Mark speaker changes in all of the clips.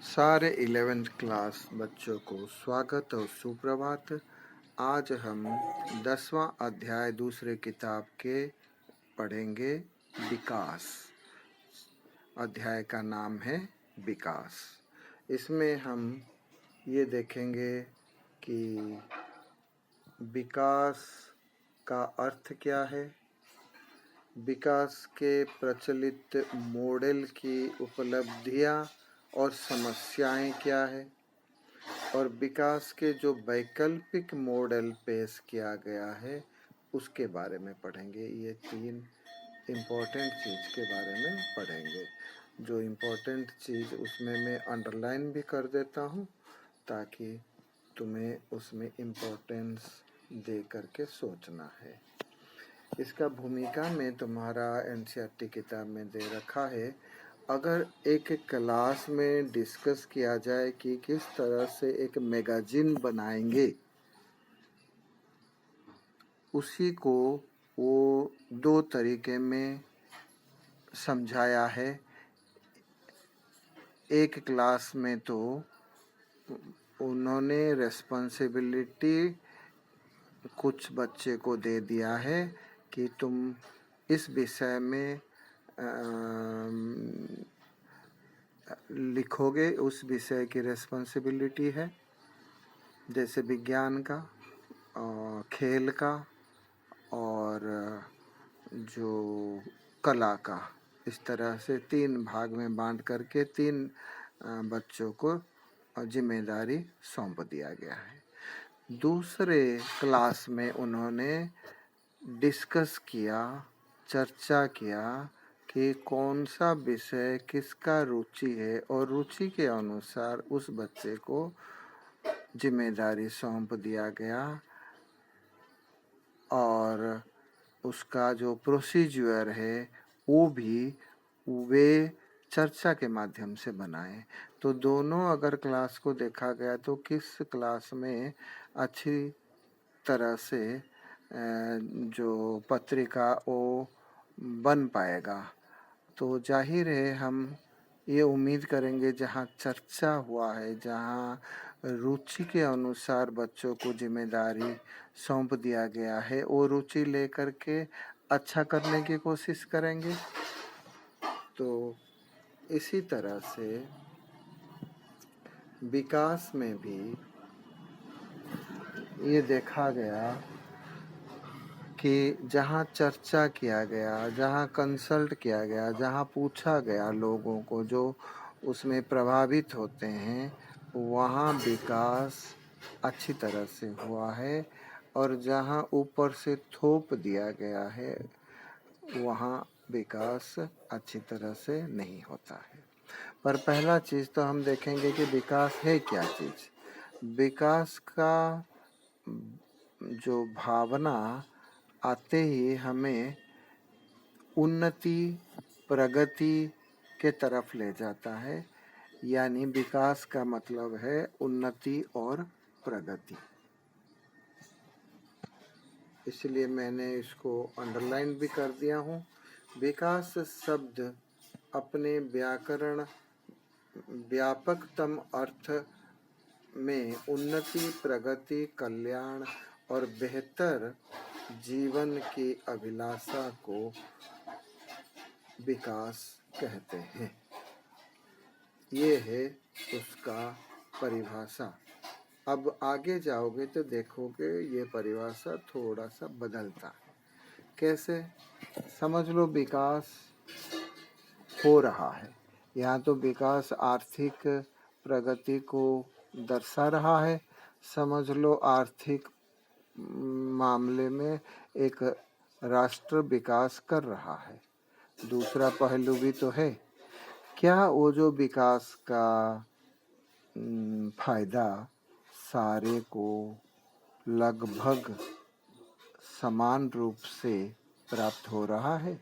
Speaker 1: सारे 11th class बच्चों को स्वागत और सुप्रभात। आज हम 10वां अध्याय दूसरे किताब के पढ़ेंगे। विकास अध्याय का नाम है विकास। इसमें हम ये देखेंगे कि विकास का अर्थ क्या है, विकास के प्रचलित मॉडल की उपलब्धियां और समस्याएं क्या है, और विकास के जो वैकल्पिक मॉडल पेश किया गया है उसके बारे में पढ़ेंगे। ये 3 इम्पोर्टेंट चीज़ के बारे में पढ़ेंगे। जो इम्पोर्टेंट चीज़ उसमें मैं अंडरलाइन भी कर देता हूँ ताकि तुम्हें उसमें इम्पोर्टेंस दे करके सोचना है। इसका भूमिका में तुम्हारा एनसीईआरटी किताब में दे रखा है। अगर एक क्लास में डिस्कस किया जाए कि किस तरह से एक मैगजीन बनाएंगे, उसी को वो 2 तरीके में समझाया है। एक क्लास में तो उन्होंने रेस्पॉन्सिबिलिटी कुछ बच्चे को दे दिया है कि तुम इस विषय में लिखोगे, उस विषय की रेस्पॉन्सिबिलिटी है, जैसे विज्ञान का, खेल का और जो कला का। इस तरह से 3 भाग में बांट करके 3 बच्चों को जिम्मेदारी सौंप दिया गया है। दूसरे क्लास में उन्होंने डिस्कस किया, चर्चा किया कि कौन सा विषय किसका रुचि है, और रुचि के अनुसार उस बच्चे को जिम्मेदारी सौंप दिया गया और उसका जो प्रोसीजर है वो भी वे चर्चा के माध्यम से बनाए। तो दोनों अगर क्लास को देखा गया तो किस क्लास में अच्छी तरह से जो पत्रिका वो बन पाएगा, तो जाहिर है हम ये उम्मीद करेंगे जहाँ चर्चा हुआ है, जहाँ रुचि के अनुसार बच्चों को जिम्मेदारी सौंप दिया गया है, वो रुचि लेकर के अच्छा करने की कोशिश करेंगे। तो इसी तरह से विकास में भी ये देखा गया कि जहाँ चर्चा किया गया, जहाँ कंसल्ट किया गया, जहाँ पूछा गया लोगों को जो उसमें प्रभावित होते हैं, वहाँ विकास अच्छी तरह से हुआ है, और जहाँ ऊपर से थोप दिया गया है वहाँ विकास अच्छी तरह से नहीं होता है। पर पहला चीज़ तो हम देखेंगे कि विकास है क्या चीज़। विकास का जो भावना आते ही हमें उन्नति, प्रगति के तरफ ले जाता है। यानी विकास का मतलब है उन्नति और प्रगति। इसलिए मैंने इसको अंडरलाइन भी कर दिया हूँ। विकास शब्द अपने व्यापकतम अर्थ में उन्नति, प्रगति, कल्याण और बेहतर जीवन की अभिलाषा को विकास कहते हैं। ये है उसका परिभाषा। अब आगे जाओगे तो देखोगे ये परिभाषा थोड़ा सा बदलता है। कैसे? समझ लो विकास हो रहा है। यहाँ तो विकास आर्थिक प्रगति को दर्शा रहा है। समझ लो आर्थिक मामले में एक राष्ट्र विकास कर रहा है। दूसरा पहलू भी तो है। क्या वो जो विकास का फायदा सारे को लगभग समान रूप से प्राप्त हो रहा है?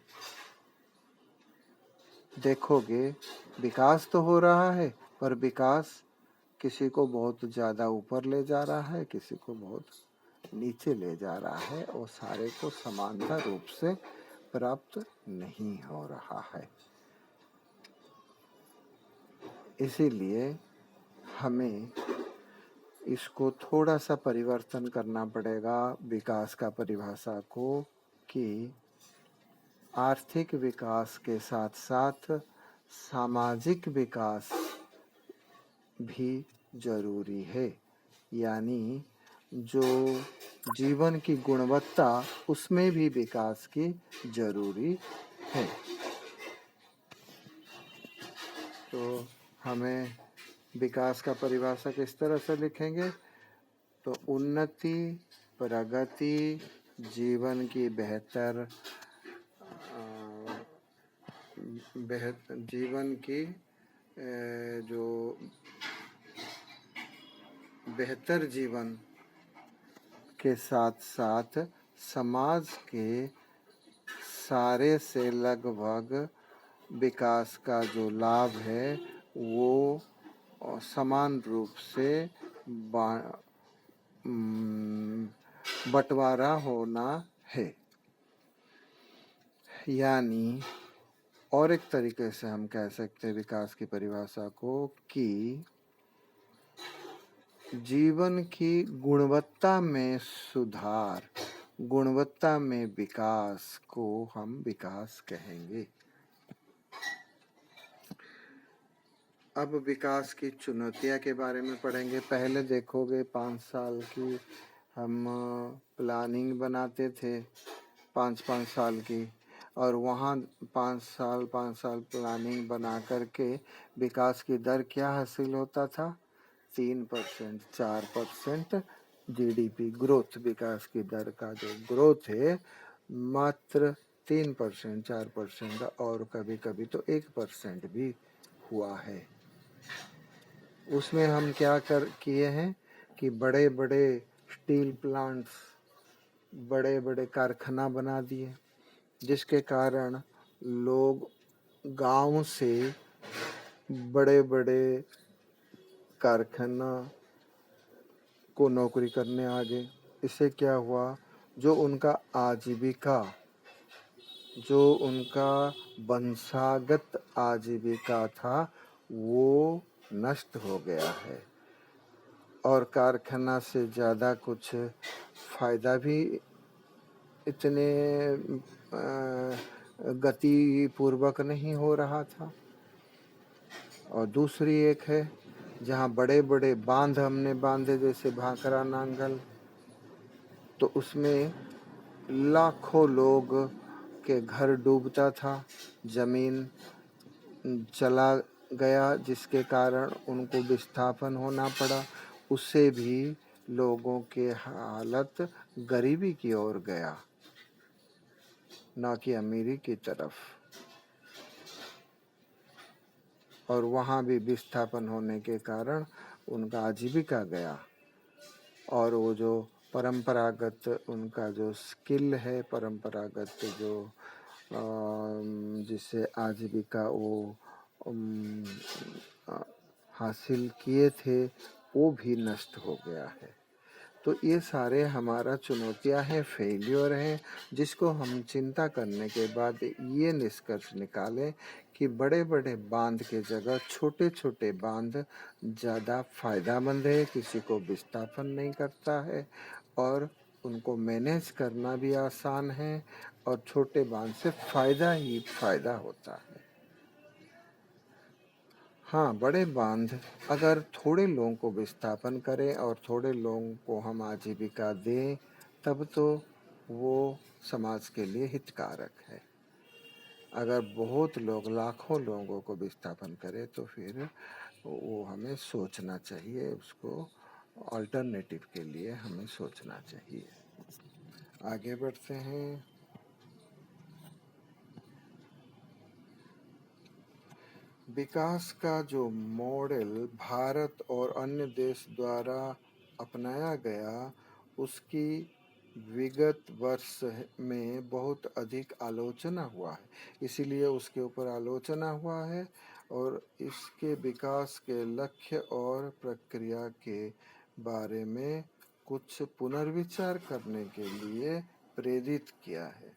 Speaker 1: देखोगे विकास तो हो रहा है, पर विकास किसी को बहुत ज़्यादा ऊपर ले जा रहा है, किसी को बहुत नीचे ले जा रहा है, और सारे को समानता रूप से प्राप्त नहीं हो रहा है। इसीलिए हमें इसको थोड़ा सा परिवर्तन करना पड़ेगा विकास का परिभाषा को, कि आर्थिक विकास के साथ साथ सामाजिक विकास भी जरूरी है। यानी जो जीवन की गुणवत्ता, उसमें भी विकास की जरूरी है। तो हमें विकास का परिभाषा किस तरह से लिखेंगे? तो उन्नति, प्रगति, जीवन की जीवन की जो बेहतर जीवन के साथ साथ समाज के सारे से लगभग विकास का जो लाभ है वो समान रूप से बंटवारा होना है। यानी और एक तरीके से हम कह सकते हैं विकास की परिभाषा को, कि जीवन की गुणवत्ता में सुधार, गुणवत्ता में विकास को हम विकास कहेंगे। अब विकास की चुनौतियां के बारे में पढ़ेंगे। पहले देखोगे 5 साल की हम प्लानिंग बनाते थे, 5-5 साल की, और वहाँ 5 साल प्लानिंग बना करके विकास की दर क्या हासिल होता था? 3%, 4% जीडीपी ग्रोथ। विकास की दर का जो ग्रोथ है मात्र 3%, 4%, और कभी कभी तो 1% भी हुआ है। उसमें हम क्या किए हैं कि बड़े बड़े स्टील प्लांट्स, बड़े बड़े कारखाना बना दिए, जिसके कारण लोग गांव से बड़े बड़े कारखाना को नौकरी करने आ गए। इससे क्या हुआ? जो उनका आजीविका, जो उनका वंशागत आजीविका था, वो नष्ट हो गया है। और कारखाना से ज़्यादा कुछ फायदा भी इतने गति पूर्वक नहीं हो रहा था। और दूसरी एक है, जहाँ बड़े बड़े बांध हमने बांधे, जैसे भाखड़ा नांगल, तो उसमें लाखों लोग के घर डूबता था, जमीन चला गया, जिसके कारण उनको विस्थापन होना पड़ा। उससे भी लोगों के हालत गरीबी की ओर गया, ना कि अमीरी की तरफ। और वहाँ भी विस्थापन होने के कारण उनका आजीविका गया। और वो जो परंपरागत उनका जो स्किल है, परंपरागत जो जिससे आजीविका वो हासिल किए थे, वो भी नष्ट हो गया है। तो ये सारे हमारा चुनौतियां हैं, फेलियर हैं, जिसको हम चिंता करने के बाद ये निष्कर्ष निकालें कि बड़े बड़े बांध के जगह छोटे छोटे बांध ज़्यादा फायदेमंद है, किसी को विस्थापन नहीं करता है, और उनको मैनेज करना भी आसान है, और छोटे बांध से फ़ायदा ही फ़ायदा होता है। हाँ, बड़े बांध अगर थोड़े लोगों को विस्थापन करें और थोड़े लोगों को हम आजीविका दें, तब तो वो समाज के लिए हितकारक है। अगर बहुत लोग, लाखों लोगों को विस्थापन करें, तो फिर वो हमें सोचना चाहिए, उसको अल्टरनेटिव के लिए हमें सोचना चाहिए। आगे बढ़ते हैं। विकास का जो मॉडल भारत और अन्य देश द्वारा अपनाया गया, उसकी विगत वर्ष में बहुत अधिक आलोचना हुआ है। इसीलिए उसके ऊपर आलोचना हुआ है, और इसके विकास के लक्ष्य और प्रक्रिया के बारे में कुछ पुनर्विचार करने के लिए प्रेरित किया है।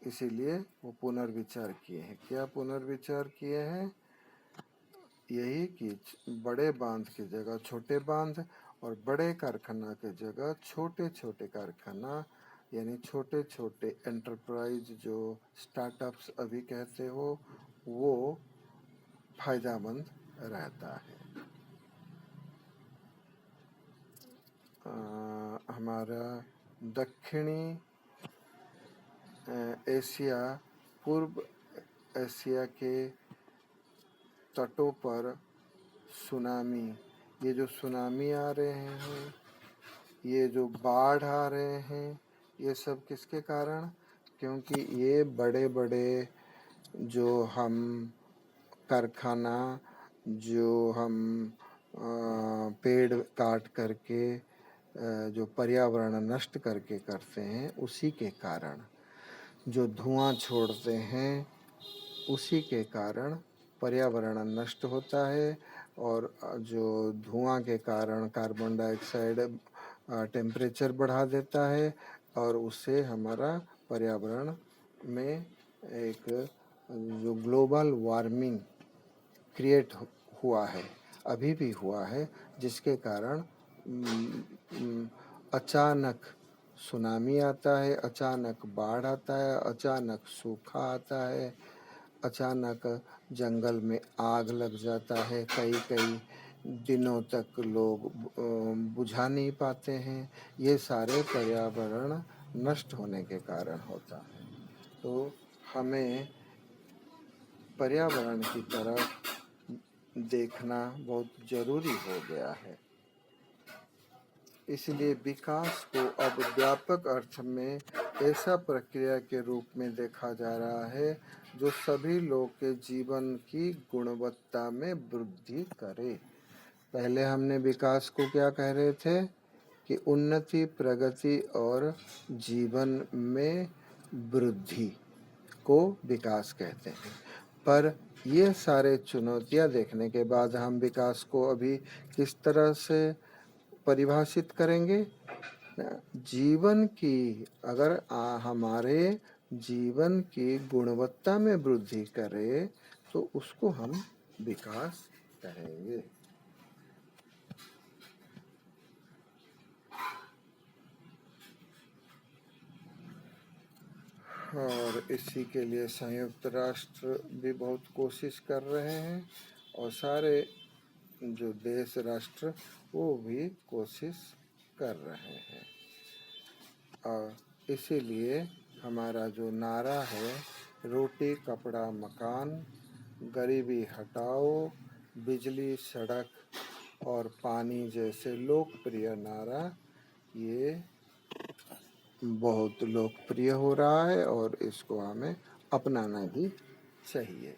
Speaker 1: इसीलिए वो पुनर्विचार किए हैं। क्या पुनर्विचार किए हैं? यही कि बड़े बांध की जगह छोटे बांध और बड़े कारखाना की जगह छोटे छोटे कारखाना, यानी छोटे छोटे एंटरप्राइज जो स्टार्टअप्स अभी कहते हो, वो फायदामंद रहता है। हमारा दक्षिणी एशिया, पूर्व एशिया के तटों पर सुनामी, ये जो सुनामी आ रहे हैं, ये जो बाढ़ आ रहे हैं, ये सब किसके कारण? क्योंकि ये बड़े बड़े जो हम कारखाना, जो हम पेड़ काट करके जो पर्यावरण नष्ट करके करते हैं, उसी के कारण, जो धुआं छोड़ते हैं उसी के कारण पर्यावरण नष्ट होता है। और जो धुआं के कारण कार्बन डाइऑक्साइड टेम्परेचर बढ़ा देता है और उससे हमारा पर्यावरण में एक जो ग्लोबल वार्मिंग क्रिएट हुआ है, अभी भी हुआ है, जिसके कारण अचानक सुनामी आता है, अचानक बाढ़ आता है, अचानक सूखा आता है, अचानक जंगल में आग लग जाता है, कई कई दिनों तक लोग बुझा नहीं पाते हैं। ये सारे पर्यावरण नष्ट होने के कारण होता है। तो हमें पर्यावरण की तरफ देखना बहुत जरूरी हो गया है। इसलिए विकास को अब व्यापक अर्थ में ऐसा प्रक्रिया के रूप में देखा जा रहा है जो सभी लोग के जीवन की गुणवत्ता में वृद्धि करे। पहले हमने विकास को क्या कह रहे थे कि उन्नति, प्रगति और जीवन में वृद्धि को विकास कहते हैं। पर ये सारे चुनौतियां देखने के बाद हम विकास को अभी किस तरह से परिभाषित करेंगे? जीवन की, अगर हमारे जीवन की गुणवत्ता में वृद्धि करे तो उसको हम विकास कहेंगे। और इसी के लिए संयुक्त राष्ट्र भी बहुत कोशिश कर रहे हैं और सारे जो देश राष्ट्र वो भी कोशिश कर रहे हैं। और इसीलिए हमारा जो नारा है, रोटी कपड़ा मकान, गरीबी हटाओ, बिजली सड़क और पानी जैसे लोकप्रिय नारा ये बहुत लोकप्रिय हो रहा है और इसको हमें अपनाना भी चाहिए।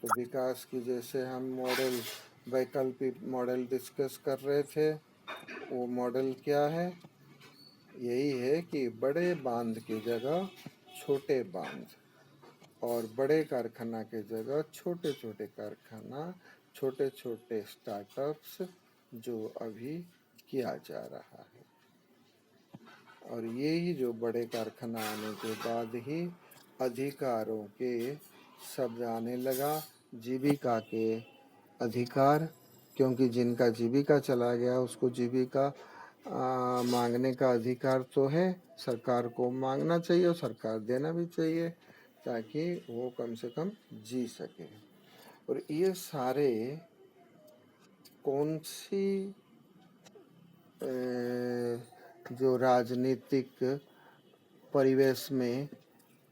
Speaker 1: तो विकास की जैसे हम मॉडल, वैकल्पिक मॉडल डिस्कस कर रहे थे, वो मॉडल क्या है? यही है कि बड़े बांध की जगह छोटे बांध और बड़े कारखाना की जगह छोटे छोटे कारखाना, छोटे छोटे स्टार्टअप्स जो अभी किया जा रहा है। और ये ही जो बड़े कारखाना आने के बाद ही अधिकारों के शब्द आने लगा, जीविका के अधिकार, क्योंकि जिनका जीविका चला गया उसको जीविका मांगने का अधिकार तो है, सरकार को मांगना चाहिए और सरकार देना भी चाहिए ताकि वो कम से कम जी सके। और ये सारे कौन सी जो राजनीतिक परिवेश में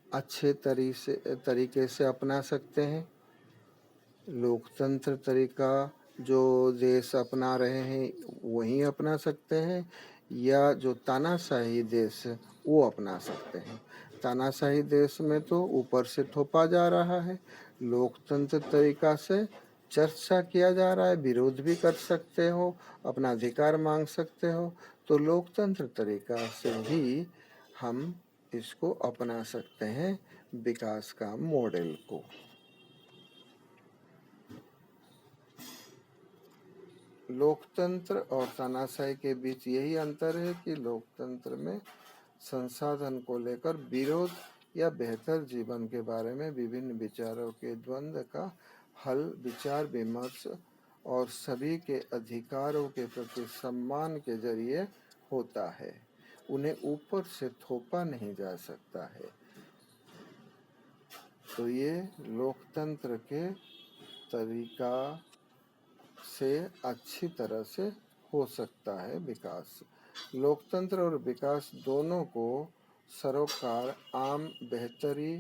Speaker 1: अच्छे तरीके से अपना सकते हैं? लोकतंत्र तरीका जो देश अपना रहे हैं वही अपना सकते हैं, या जो तानाशाही देश वो अपना सकते हैं? तानाशाही देश में तो ऊपर से थोपा जा रहा है, लोकतंत्र तरीका से चर्चा किया जा रहा है, विरोध भी कर सकते हो, अपना अधिकार मांग सकते हो। तो लोकतंत्र तरीका से ही हम इसको अपना सकते हैं, विकास का मॉडल को। लोकतंत्र और तानाशाही के बीच यही अंतर है कि लोकतंत्र में संसाधन को लेकर विरोध या बेहतर जीवन के बारे में विभिन्न विचारों के द्वंद्व का हल विचार विमर्श और सभी के अधिकारों के प्रति सम्मान के जरिए होता है। उन्हें ऊपर से थोपा नहीं जा सकता है। तो ये लोकतंत्र के तरीका से अच्छी तरह से हो सकता है विकास। लोकतंत्र और विकास दोनों को सरोकार आम बेहतरी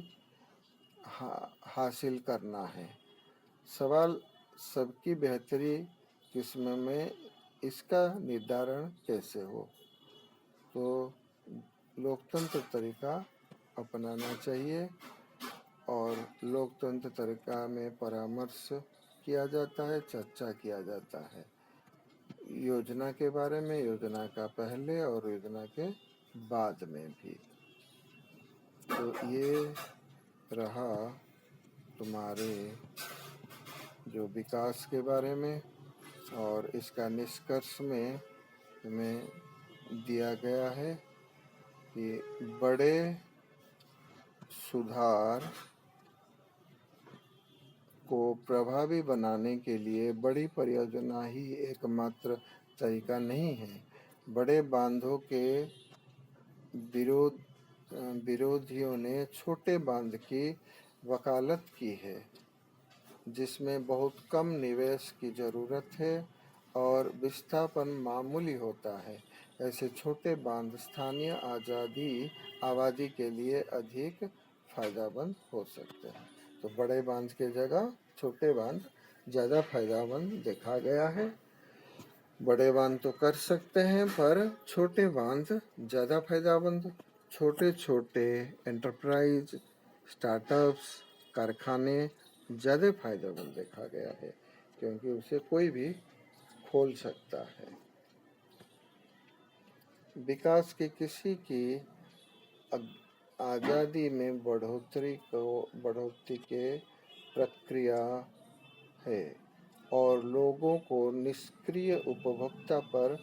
Speaker 1: हासिल करना है। सवाल सबकी बेहतरी किस्म में इसका निर्धारण कैसे हो? तो लोकतंत्र तरीका अपनाना चाहिए और लोकतंत्र तरीका में परामर्श किया जाता है, चर्चा किया जाता है योजना के बारे में, योजना का पहले और योजना के बाद में भी। तो ये रहा तुम्हारे जो विकास के बारे में, और इसका निष्कर्ष में हमें दिया गया है कि बड़े सुधार को प्रभावी बनाने के लिए बड़ी परियोजना ही एकमात्र तरीका नहीं है। बड़े बांधों के विरोधियों ने छोटे बांध की वकालत की है, जिसमें बहुत कम निवेश की जरूरत है और विस्थापन मामूली होता है। ऐसे छोटे बांध स्थानीय आबादी के लिए अधिक फायदेमंद हो सकते हैं। तो बड़े बांध के जगह छोटे बांध ज़्यादा फायदेमंद देखा गया है। बड़े बांध तो कर सकते हैं, पर छोटे बांध ज़्यादा फायदेमंद। छोटे छोटे एंटरप्राइज, स्टार्टअप्स, कारखाने ज़्यादा फायदेमंद देखा गया है, क्योंकि उसे कोई भी खोल सकता है। विकास की किसी की आज़ादी में बढ़ोतरी के प्रक्रिया है और लोगों को निष्क्रिय उपभोक्ता पर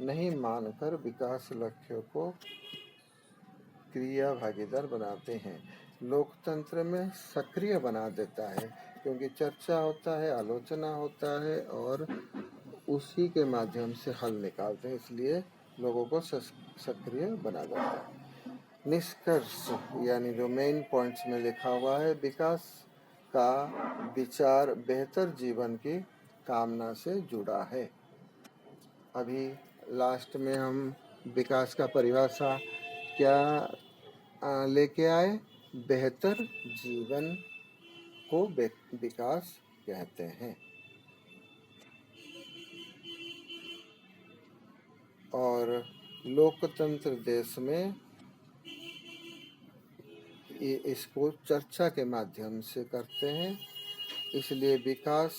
Speaker 1: नहीं मानकर विकास लक्ष्यों को क्रिया भागीदार बनाते हैं। लोकतंत्र में सक्रिय बना देता है, क्योंकि चर्चा होता है, आलोचना होता है और उसी के माध्यम से हल निकालते हैं, इसलिए लोगों को सक्रिय बना देता है। निष्कर्ष यानी जो मेन पॉइंट्स में लिखा हुआ है, विकास का विचार बेहतर जीवन की कामना से जुड़ा है। अभी लास्ट में हम विकास का परिभाषा क्या लेके आए? बेहतर जीवन को विकास कहते हैं। और लोकतंत्र देश में इसको चर्चा के माध्यम से करते हैं, इसलिए विकास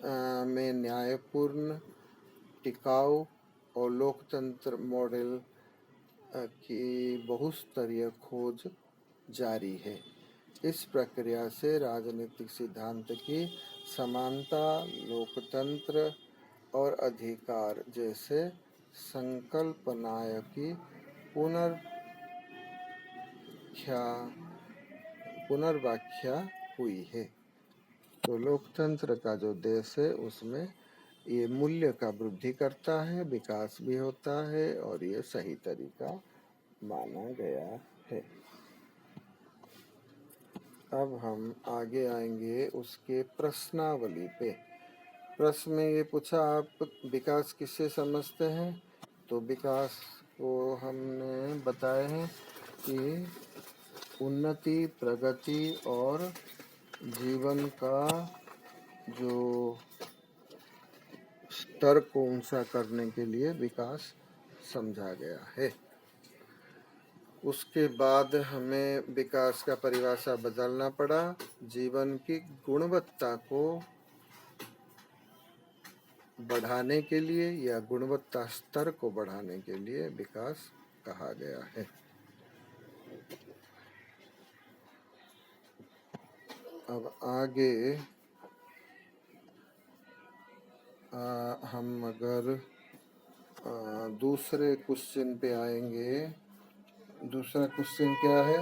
Speaker 1: में न्यायपूर्ण, टिकाऊ और लोकतंत्र मॉडल की बहुस्तरीय खोज जारी है। इस प्रक्रिया से राजनीतिक सिद्धांत की समानता, लोकतंत्र और अधिकार जैसे संकल्पनाओं की पुनर्व्याख्या हुई है। तो लोकतंत्र का जो देश है उसमें ये मूल्य का वृद्धि करता है, विकास भी होता है और ये सही तरीका माना गया है। अब हम आगे आएंगे उसके प्रश्नावली पे। प्रश्न में ये पूछा, आप विकास किससे समझते हैं? तो विकास को हमने बताए हैं कि उन्नति, प्रगति और जीवन का जो स्तर को ऊंचा करने के लिए विकास समझा गया है। उसके बाद हमें विकास का परिभाषा बदलना पड़ा। जीवन की गुणवत्ता को बढ़ाने के लिए या गुणवत्ता स्तर को बढ़ाने के लिए विकास कहा गया है। अब आगे हम अगर दूसरे क्वेश्चन पे आएंगे। दूसरा क्वेश्चन क्या है?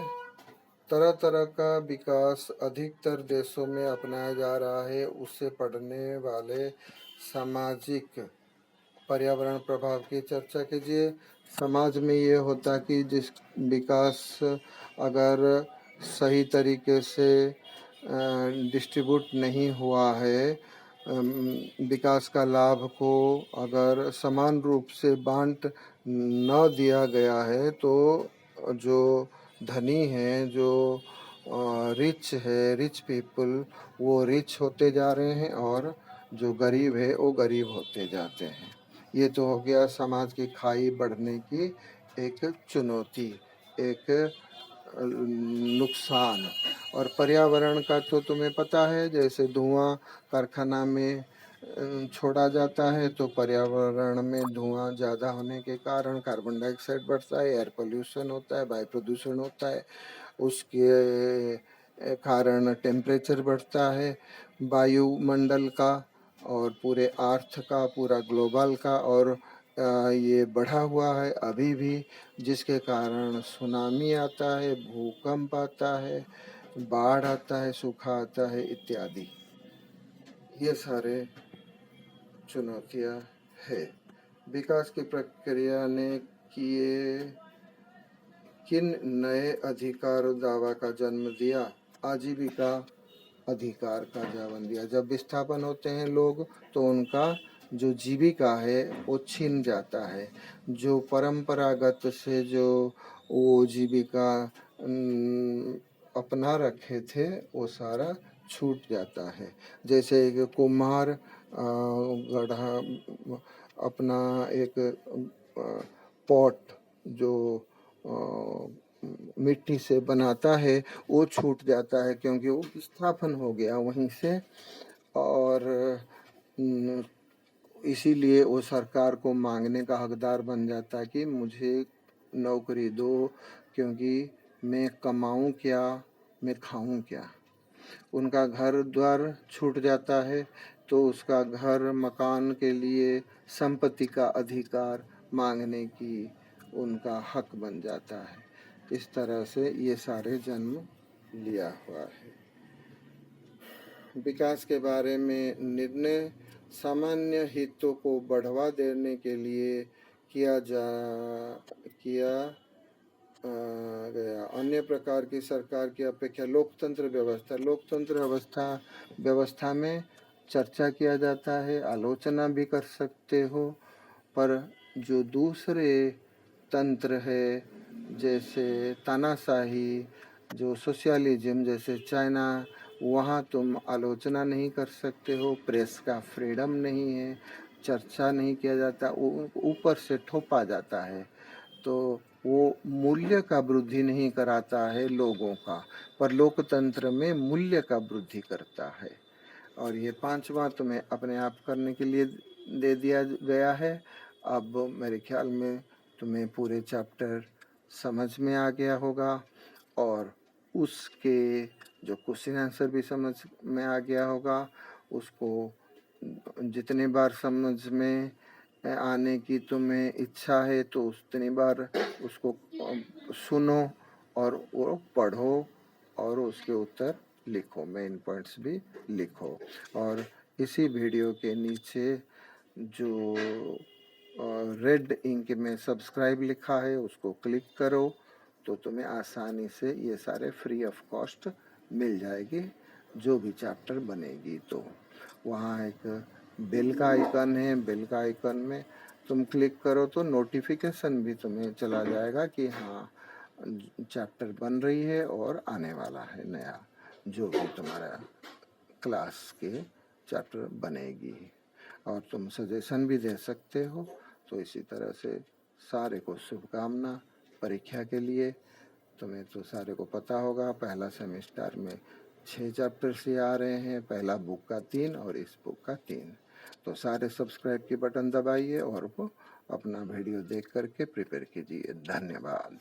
Speaker 1: तरह तरह का विकास अधिकतर देशों में अपनाया जा रहा है। उससे पड़ने वाले सामाजिक पर्यावरण प्रभाव की चर्चा कीजिए। समाज में ये होता कि जिस विकास अगर सही तरीके से डिस्ट्रीब्यूट नहीं हुआ है, विकास का लाभ को अगर समान रूप से बांट न दिया गया है, तो जो धनी हैं, जो रिच है, रिच पीपल, वो रिच होते जा रहे हैं और जो गरीब है वो गरीब होते जाते हैं। ये तो हो गया समाज की खाई बढ़ने की एक चुनौती, एक नुकसान। और पर्यावरण का तो तुम्हें पता है, जैसे धुआं कारखाना में छोड़ा जाता है तो पर्यावरण में धुआं ज़्यादा होने के कारण कार्बन डाइऑक्साइड बढ़ता है, एयर पोल्यूशन होता है, वायु प्रदूषण होता है, उसके कारण टेम्परेचर बढ़ता है वायुमंडल का और पूरे अर्थ का, पूरा ग्लोबल का। और ये बढ़ा हुआ है अभी भी, जिसके कारण सुनामी आता है, भूकंप आता है, बाढ़ आता है, सूखा आता है इत्यादि। ये सारे चुनौतियाँ है। विकास की प्रक्रिया ने किए किन नए अधिकार दावा का जन्म दिया? आजीविका अधिकार का जन्म दिया। जब विस्थापन होते हैं लोग, तो उनका जो जीविका है वो छिन जाता है। जो परंपरागत से जो वो जीविका अपना रखे थे, वो सारा छूट जाता है। जैसे एक कुम्हार गढ़ा अपना एक पॉट जो मिट्टी से बनाता है, वो छूट जाता है क्योंकि वो विस्थापन हो गया वहीं से। और इसीलिए वो सरकार को मांगने का हकदार बन जाता है कि मुझे नौकरी दो, क्योंकि मैं कमाऊं क्या, मैं खाऊं क्या। उनका घर द्वार छूट जाता है तो उसका घर मकान के लिए संपत्ति का अधिकार मांगने की उनका हक बन जाता है। इस तरह से ये सारे जन्म लिया हुआ है। विकास के बारे में निर्णय सामान्य हितों को बढ़ावा देने के लिए किया गया। अन्य प्रकार की सरकार की अपेक्षा लोकतंत्र व्यवस्था में चर्चा किया जाता है, आलोचना भी कर सकते हो। पर जो दूसरे तंत्र है, जैसे तानाशाही, जो सोशलिज्म जैसे चाइना, वहाँ तुम आलोचना नहीं कर सकते हो, प्रेस का फ्रीडम नहीं है, चर्चा नहीं किया जाता, ऊपर से थोपा जाता है। तो वो मूल्य का वृद्धि नहीं कराता है लोगों का, पर लोकतंत्र में मूल्य का वृद्धि करता है। और ये 5वां तुम्हें अपने आप करने के लिए दे दिया गया है। अब मेरे ख्याल में तुम्हें पूरे चैप्टर समझ में आ गया होगा और उसके जो क्वेश्चन आंसर भी समझ में आ गया होगा। उसको जितने बार समझ में आने की तुम्हें इच्छा है तो उतनी बार उसको सुनो और वो पढ़ो और उसके उत्तर लिखो, मेन पॉइंट्स भी लिखो। और इसी वीडियो के नीचे जो रेड इंक में सब्सक्राइब लिखा है उसको क्लिक करो तो तुम्हें आसानी से ये सारे फ्री ऑफ कॉस्ट मिल जाएगी। जो भी चैप्टर बनेगी तो वहाँ एक बेल का आइकन है, बेल का आइकन में तुम क्लिक करो तो नोटिफिकेशन भी तुम्हें चला जाएगा कि हाँ चैप्टर बन रही है और आने वाला है नया, जो भी तुम्हारा क्लास के चैप्टर बनेगी। और तुम सजेशन भी दे सकते हो। तो इसी तरह से सारे को शुभकामना परीक्षा के लिए। तुम्हें तो सारे को पता होगा पहला सेमेस्टर में 6 चैप्टर्स ही आ रहे हैं, पहला बुक का 3 और इस बुक का 3। तो सारे सब्सक्राइब की बटन दबाइए और वो अपना वीडियो देख करके प्रिपेयर कीजिए। धन्यवाद।